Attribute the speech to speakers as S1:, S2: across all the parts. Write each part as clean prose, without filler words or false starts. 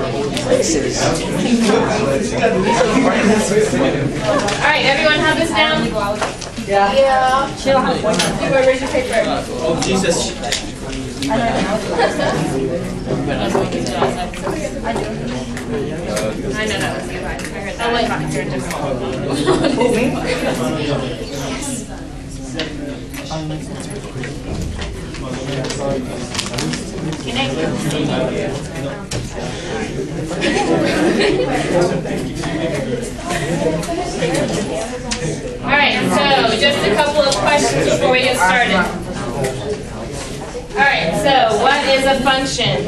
S1: Alright, everyone have this down? Yeah. Chill. Where's your paper?
S2: Oh, Jesus.
S1: I know that was you. I heard that. You're different. Alright, so just a couple of questions before we get started. Alright, so what is a function?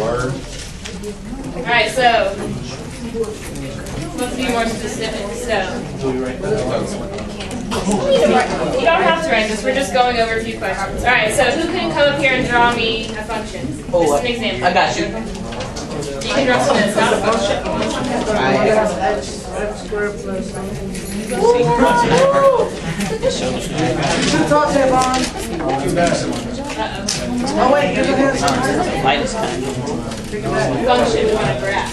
S1: Alright, so let's be more specific. So you don't have to write this, we're just going over a few questions. Alright, so who can come up here and draw me a function? Just an example.
S3: I got you.
S1: You can draw something that's not a function.
S4: Oh wait, you're going to
S1: Function, you want a graph.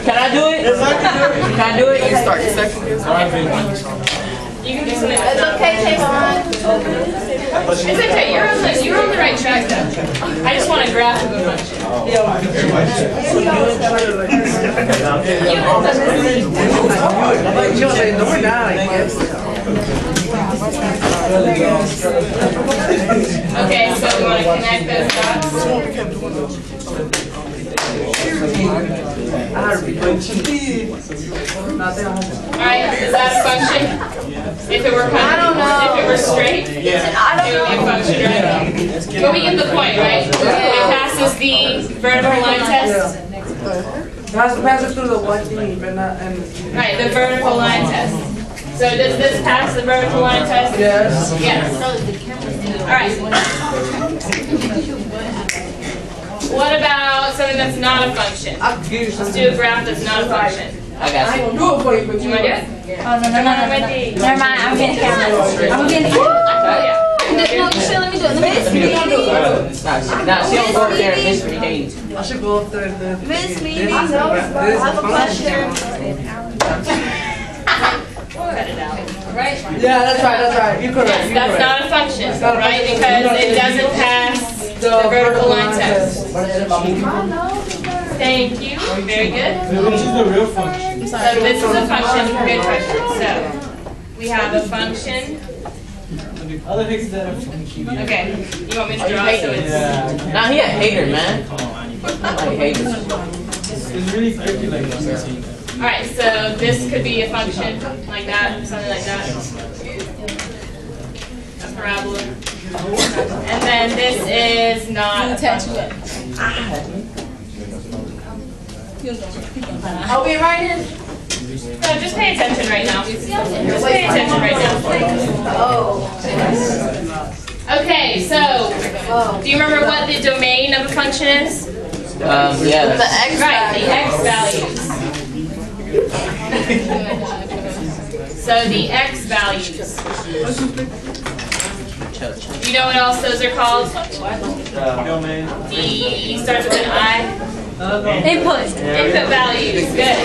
S3: Can I do it? Can I do it? You start.
S1: You can do something that's not okay, Javon. It's okay, you're on the right track though. I just want a graph of a function. Okay, so we want to connect those dots. Alright, is that a function? If it were if it were straight, it would be a function, right? But we get the point, right? It passes the vertical line test.
S4: pass it through the what thing, but not and.
S1: Right, the vertical line test. So does this pass the vertical line test?
S4: Yes.
S1: Yes. Alright. What about something that's not a function? Let's do a graph that's not a function.
S3: I got you.
S4: I'm gonna do it for you, but
S1: You want to do it?
S5: Oh, no. Never mind, I'm getting the camera. I'm getting the camera.
S1: Oh, yeah.
S5: No, shit, let me do it.
S3: Nah, she don't go up there and miss me days.
S4: I should go up there and
S5: Miss me.
S4: I
S5: have a question.
S1: Cut it out. Right?
S4: Yeah, that's right. You're correct.
S1: Yes, that's not a function, right? Because it doesn't pass the vertical line test. Thank you. Very good.
S2: Which is the real function?
S1: So this is a function. Good question. So we have a function.
S2: Other things that are function.
S1: Okay. You want me to draw so it's...
S2: Yeah.
S3: Nah, he a hater, man. I like haters.
S2: It's really tricky like this.
S1: Alright, so this could be a function like that, something like that. A parabola. And then this is not a function.
S5: Are we writing?
S1: So just pay attention right now. Just pay attention right now.
S5: Oh.
S1: Okay, so do you remember what the domain of a function is?
S3: Yeah.
S5: The X
S1: Right, the x values. So the x values. You know what else those are called?
S2: Domain.
S1: D starts with an I.
S5: Input.
S1: Input values. Good.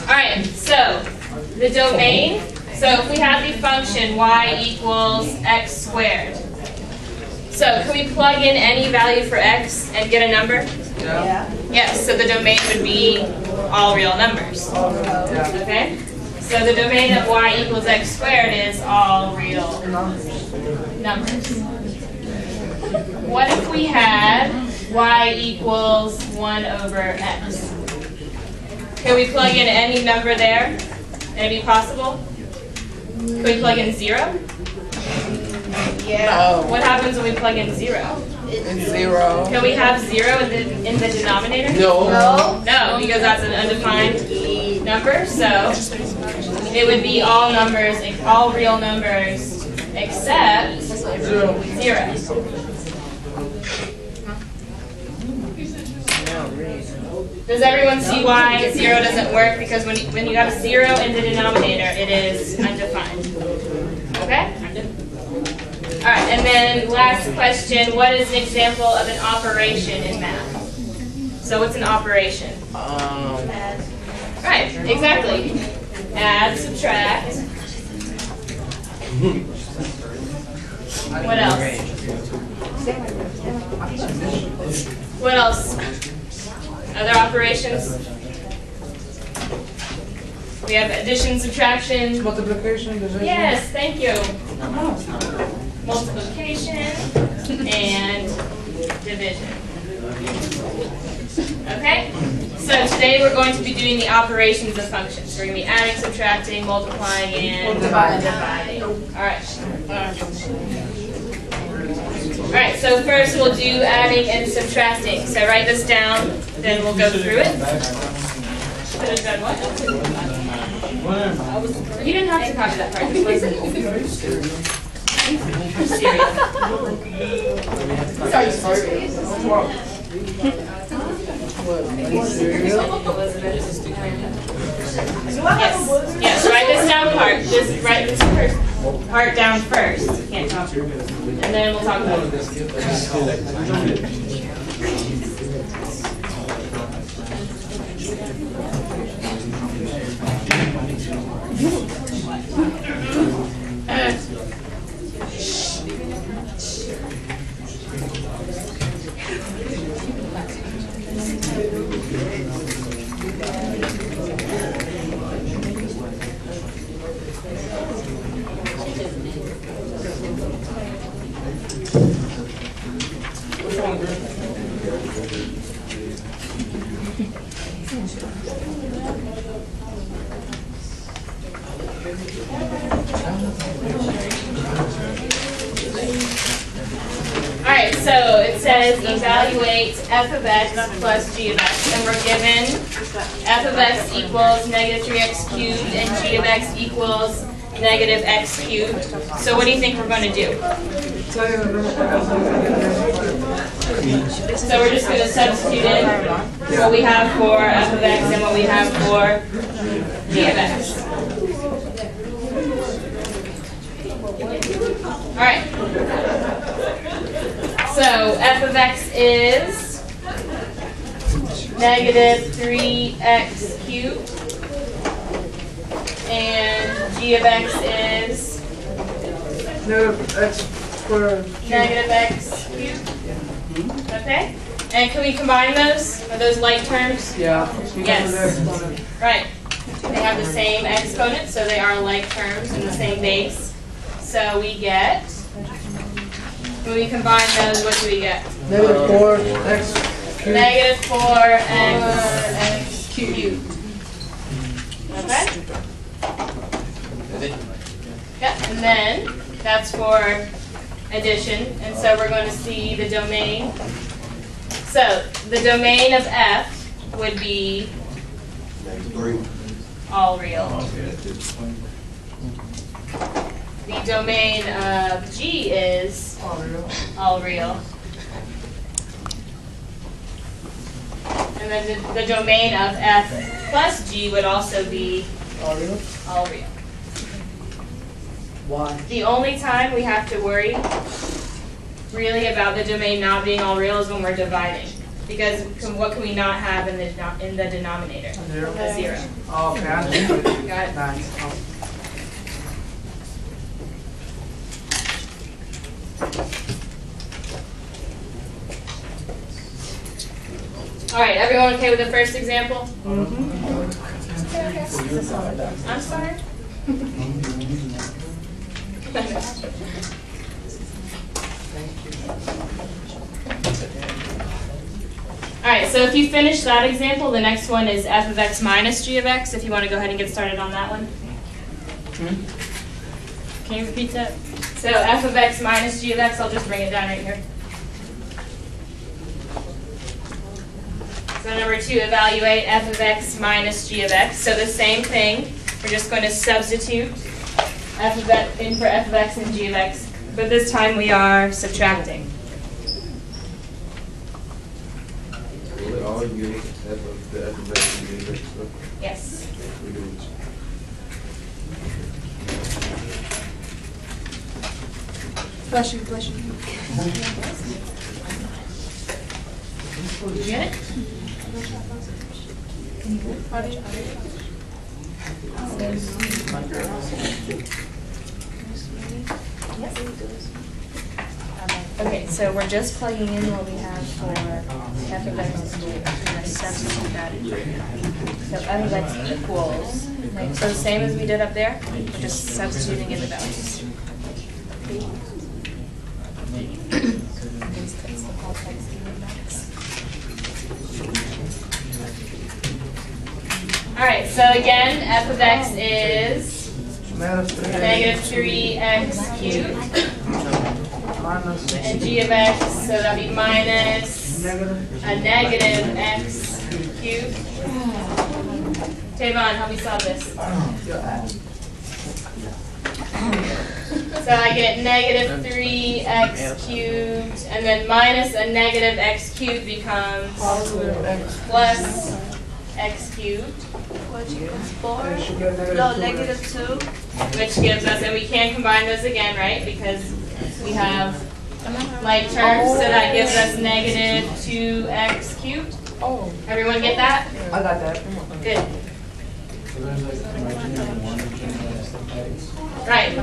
S1: Alright, so the domain. So if we have the function y equals x squared. So can we plug in any value for x and get a number?
S4: Yeah.
S1: Yes, so the domain would be all real numbers. Okay? So the domain of y equals x squared is all real numbers. What if we had y equals 1 over x? Can we plug in any number there? And it be possible? Can we plug in 0?
S5: Yeah.
S1: What happens when we plug in 0?
S4: It's 0.
S1: Can we have 0 in the denominator?
S4: No.
S1: No, because that's an undefined number, so it would be all numbers, all real numbers, except 0. Does everyone see why 0 doesn't work? Because when you have 0 in the denominator, it is undefined. Okay? Alright, and then last question, what is an example of an operation in math? So what's an operation? Right, exactly. Add, subtract. What else? What else? Other operations? We have addition, subtraction.
S4: Multiplication, division.
S1: Yes, thank you. Multiplication and division. Okay? So today we're going to be doing the operations of functions. We're going to be adding, subtracting, multiplying, and dividing. Alright. Alright, so first we'll do adding and subtracting. So write this down, then we'll go through it. Should have done what? You didn't have to copy that part. Just listen. Yes, write this down part. Just write this first part down first. Can't talk. And then we'll talk about it. Alright, so it says evaluate f of x plus g of x, and we're given f of x equals negative 3x cubed and g of x equals negative x cubed. So what do you think we're going to do? So we're just going to substitute in what we have for f of x and what we have for g of x. Alright. So f of x is negative 3x cubed, and g of x is
S4: Negative x squared.
S1: negative x cubed. Okay? And can we combine those? Are those like terms?
S4: Yeah.
S1: Yes. Right. They have the same exponent, so they are like terms in the same base. So we get, when we combine those, what do we get?
S4: Negative 4x cubed.
S1: Negative 4x cubed. Okay? Yep, and then that's for addition, and so we're going to see the domain. So the domain of f would be all real. The domain of g is all real. And then the domain of f plus g would also be all real.
S4: Why?
S1: The only time we have to worry really about the domain not being all real is when we're dividing. Because what can we not have in the denominator?
S4: Zero.
S1: A 0.
S4: Oh, okay, I understand.
S1: Got it?
S4: Nice.
S1: All right, everyone okay with the first example?
S4: Mm-hmm.
S1: I'm sorry. All right, so if you finish that example, the next one is f of x minus g of x, if you want to go ahead and get started on that one. Can you repeat that? So f of x minus g of x, I'll just bring it down right here. So number 2, evaluate f of x minus g of x. So the same thing, we're just going to substitute f of x in for f of x and g of x, but this time we are subtracting. Yes.
S5: Bless you.
S1: You get it?
S5: Okay, so we're just plugging in what we have for f of x is due. We're going to substitute that in. So f of x equals, so the same as we did up there, we're just substituting in the values.
S1: All right, so again, f of x is negative 3x cubed. And g of x, so that'd be minus a negative x cubed. Tavon, help me solve this. So I get negative 3x cubed, and then minus a negative x cubed becomes plus x cubed.
S5: Which equals 4. No, negative 2.
S1: Which gives us, and we can combine those again, right? Because we have like terms, so that gives us negative 2x cubed.
S4: Oh,
S1: Everyone get that?
S4: I got that.
S1: Good. Right.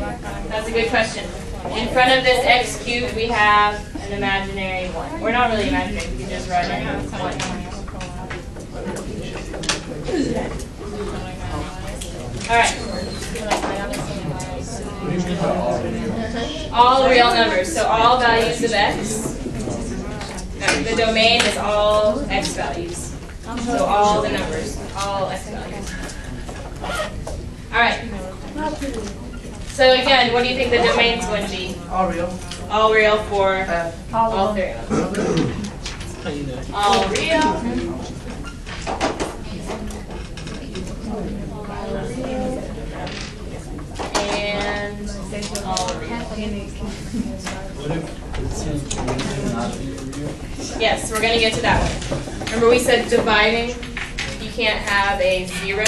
S1: That's a good question. In front of this x cubed, we have an imaginary 1. We're not really imaginary, we can just write it 1. All right. All real numbers, so all values of x. The domain is all x values. So all the numbers, all x values. All right. So again, what do you think the domain is going to be?
S4: All real.
S1: All real for
S5: All
S1: three of them. All real. And all real. Yes, we're going to get to that one. Remember we said dividing, you can't have a 0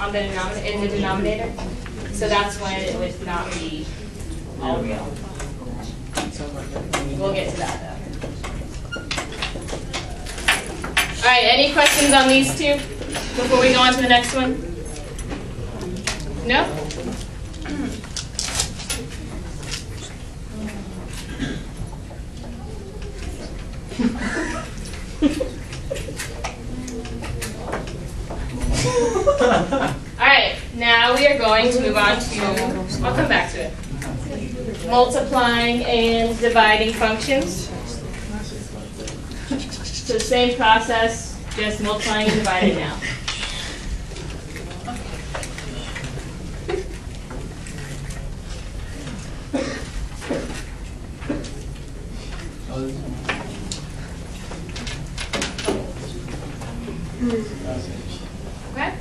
S1: on the in the denominator. So that's when it would not be all real. We'll get to that though. All right, any questions on these two before we go on to the next one? No? All right, now we are going to move on to, I'll come back to it. Multiplying and dividing functions. So same process, just multiplying and dividing now. Okay?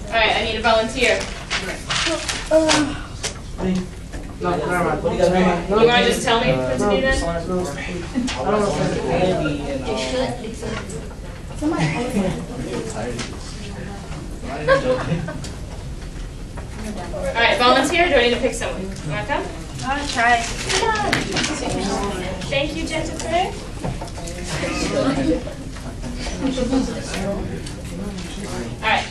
S1: All right, I need a volunteer.
S4: No, never mind.
S3: What do you got?
S1: You want to just tell me what to do then? All right, volunteer. Do I need to pick someone? You want to come?
S5: I'll try.
S1: Come on. Thank you, Jennifer. All right.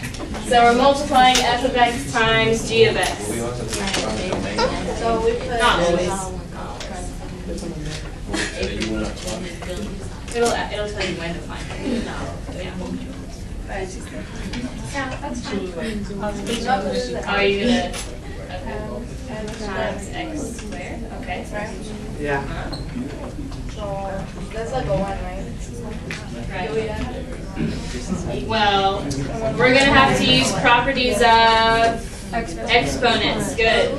S1: So we're multiplying f of x times g of x.
S5: So we put
S1: Not always. It'll tell you when to find it. No. Yeah. Yeah, that's fine. Oh, you're gonna. Okay. Times x squared. Okay.
S4: Yeah.
S5: So that's like a 1, right?
S1: Right. Well, we're gonna have to use properties of exponents. Good.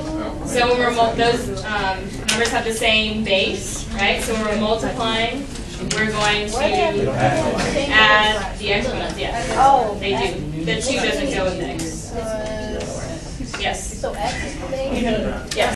S1: So when we're those numbers have the same base, right? So when we're multiplying, we're going to add the exponents. Yes.
S5: Oh.
S1: They do. The 2 doesn't go with x. Yes.
S5: So x is the base?
S1: Yes.